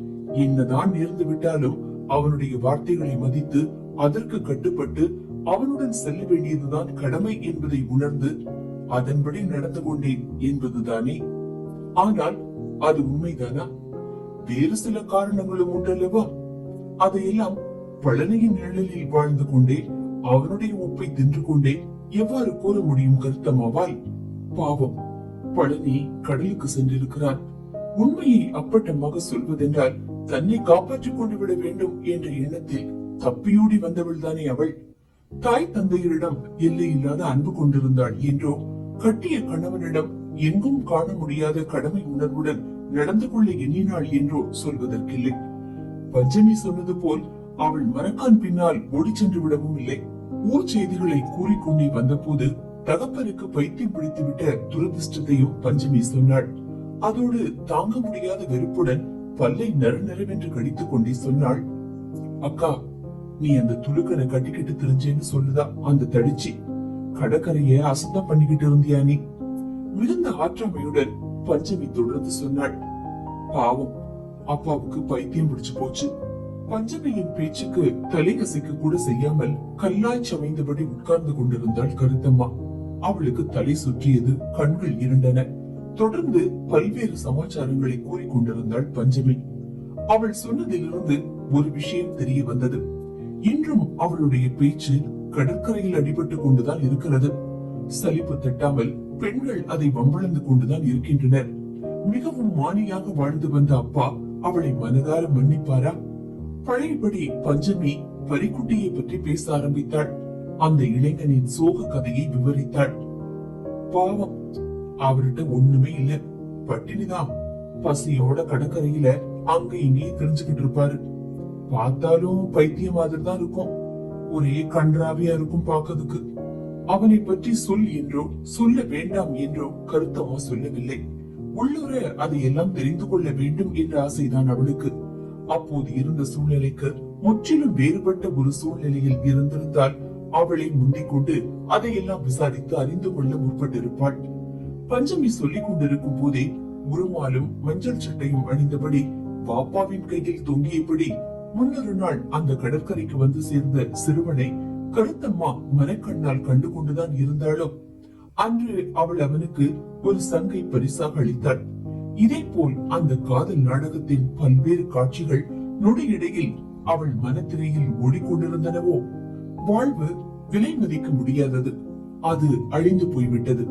என்னதான் நேர்ந்து விட்டாலும் அவனுடைய வார்த்தைகளை மதித்து அதற்கு கட்டுப்பட்டு அவனுடன் செல்ல வேண்டியதுதான் கடமை என்பதை உணர்ந்து அதன்படி நடந்து கொண்டேன் என்பதுதானே. ஆனால் அது உண்மைதானா? வேறு சில காரணங்களும் உண்டல்லவா? அதையெல்லாம் பழனியின் நிழலில் வாழ்ந்து கொண்டே அவனுடைய உப்பை தின்று கொண்டே எவ்வாறு கூற முடியும் கருத்தம்மாவால்? பாவம், பழனி கடலுக்கு சென்றிருக்கிறான். உண்மையை அப்பட்டமாக சொல்வதென்றால் தன்னை காப்பாற்றிக் கொண்டு விட வேண்டும் என்ற எண்ணத்தில் தப்பியோடி வந்தவள் தானே அவள். தாய் தந்தையரிடம் எல்லை இல்லாத அன்பு கொண்டிருந்தாள் என்றோ, கட்டிய கணவனிடம் எங்கும் காண முடியாத கடமை உணர்வுடன் நடந்து கொள்ள எண்ணினாள் என்றோ சொல்வதற்கில்லை. பஞ்சமி சொன்னது போல் அவள் மரக்கான் பின்னால் ஓடி சென்று விடவும் இல்லை. ஊர் செய்திகளை கூறிக்கொண்டே வந்த போது தகப்பனுக்கு பைத்தியம் பிடித்துவிட்ட துரதிருஷ்டத்தையும் பஞ்சமி சொன்னாள். அதோடு தாங்க முடியாத வெறுப்புடன் பல்லை நறுநறுவென்று கடித்துக் கொண்டே சொன்னாள், அக்கா, நீ அந்த துலுக்கனை கட்டிக்கிட்டு தெரிஞ்சேன்னு சொல்லுதா அந்த தடிச்சி? கடற்கரைய அசுத்தம் பண்ணிக்கிட்டு இருந்தியா நீ? மிகுந்த ஆற்றாமையுடன் பஞ்சமி தொடர்ந்து சொன்னாள். பாவம், அப்பாவுக்கு பைத்தியம் பிடிச்சு போச்சு. பஞ்சமியின் பேச்சுக்கு தலைகசைக்கு கூட செய்யாமல் கல்லாய் சமைந்தபடி உட்கார்ந்து கொண்டிருந்தாள் கருத்தம்மா. அவளுக்கு தலை சுற்றியது, கண்கள் இருண்டன. தொடர்ந்து பல்வேறு சமாச்சாரங்களை கூறிக்கொண்டிருந்தாள் பஞ்சமி. அவள் சொன்னதிலிருந்து ஒரு விஷயம் தெரிய வந்தது. இன்றும் அவளுடைய பேச்சு கடற்கரையில் அடிபட்டு கொண்டுதான் இருக்கிறது. சலிப்பு தட்டாமல் பெண்கள் அதை வம்பளந்து கொண்டுதான் இருக்கின்றனர். மிகவும் மானியாக வாழ்ந்து வந்த அப்பா அவளை மனதார மன்னிப்பாரா? பழையபடி பஞ்சமி பரிக்குட்டியை பற்றி பேச ஆரம்பித்தாள். அந்த இளைஞனின் சோக கதையை விவரித்தாள். பாவம், அவர்கிட்ட ஒண்ணுமே இல்ல, பட்டினிதான். பசியோட கடற்கரையில அங்க இங்கேயே தெரிஞ்சுக்கிட்டு இருப்பாரு. பார்த்தாலும் பைத்தியம் மாதிரி தான் இருக்கும். ஒரே கன்றாவியா இருக்கும் பாக்கிறதுக்கு. அவனை பற்றி சொல் என்றோ சொல்ல வேண்டாம் என்றோ கருத்தம்மா சொல்லவில்லை. உள்ளூர அதையெல்லாம் தெரிந்து கொள்ள வேண்டும் என்ற ஆசைதான் அவளுக்கு. அப்போது இருந்த சூழ்நிலைக்கு முற்றிலும் வேறுபட்ட ஒரு சூழ்நிலையில் இருந்திருந்தால் அவளை முந்திக் கொண்டு அதையெல்லாம் விசாரித்து அறிந்து கொள்ள முற்பட்டிருப்பாள். பஞ்சமி சொல்லிக் கொண்டிருக்கும் போதே உருமாலும் மஞ்சள் சட்டையும் அணிந்தபடி பாப்பாவின் கையில் தொங்கியபடி முன்னொரு நாள் அந்த கடற்கரைக்கு வந்து சேர்ந்த சிறுவனை கருத்தம்மா மனக்கண்ணால் கண்டு கொண்டுதான் இருந்தாலும் அன்று அவள் அவனுக்கு ஒரு சங்கை பரிசாக அளித்தாள். இதே போல் அந்த காதல் நாடகத்தின் பல்வேறு காட்சிகள் நொடியிடையில் அவள் மனத்திரையில் ஓடிக்கொண்டிருந்தனவோ. வாழ்வு விலை மதிக்க முடியாதது. அது அழிந்து போய்விட்டது.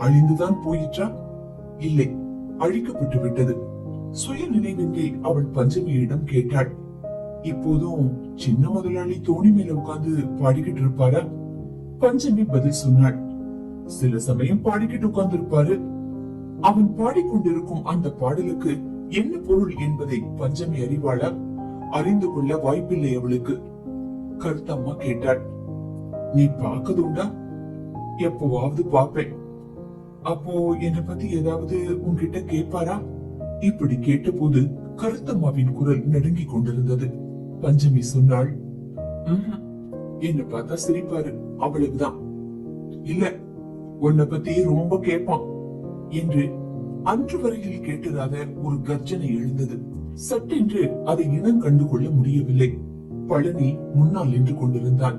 அழிந்துதான் போயிற்றா? இல்லை, அழிக்கப்பட்டு விட்டது. சுய நினைவின்றி அவள் பஞ்சமியிடம் கேட்டாள், இப்போதும் சின்ன முதலாளி தோணி மேல உட்கார்ந்து பாடிக்கிட்டு இருப்பாரா? பஞ்சமி பதில் சொன்னாள், சில சமயம் பாடிக்கிட்டு உட்கார்ந்து இருப்பாரு. அவன் பாடிக்கொண்டிருக்கும் அந்த பாடலுக்கு என்ன பொருள் என்பதை பஞ்சமி அறிவாளா? அறிந்து கொள்ள வாய்ப்பில்லை அவளுக்கு. கருத்தம்மா கேட்டாள், நீ பார்க்கது உண்டா? எப்போவாவது பாப்பேன். அப்போ என்னை பத்தி ஏதாவது உன்கிட்ட கேட்பாரா? இப்படி கேட்டபோது கருத்தம்மாவின் குரல் நடுங்கிக் கொண்டிருந்தது. பஞ்சமி சொன்னாள், என்ன பார்த்தா சிரிப்பாரு, அவ்வளவுதான். இல்ல, உன்னை பத்தி ரொம்ப கேட்பான் என்று அன்று வரையில் கேட்டதாக ஒரு கர்ஜனை எழுந்தது. சட்டென்று அதை இனம் கண்டு கொள்ள முடியவில்லை. பழனி முன்னால் நின்று கொண்டிருந்தான்.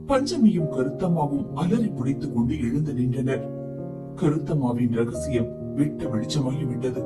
பஞ்சமியும் கருத்தம்மாவும் அலறி புடைத்துக் கொண்டு எழுந்து நின்றனர். கருத்தம்மாவின் ரகசியம் வெட்ட வெளிச்சமாகிவிட்டது.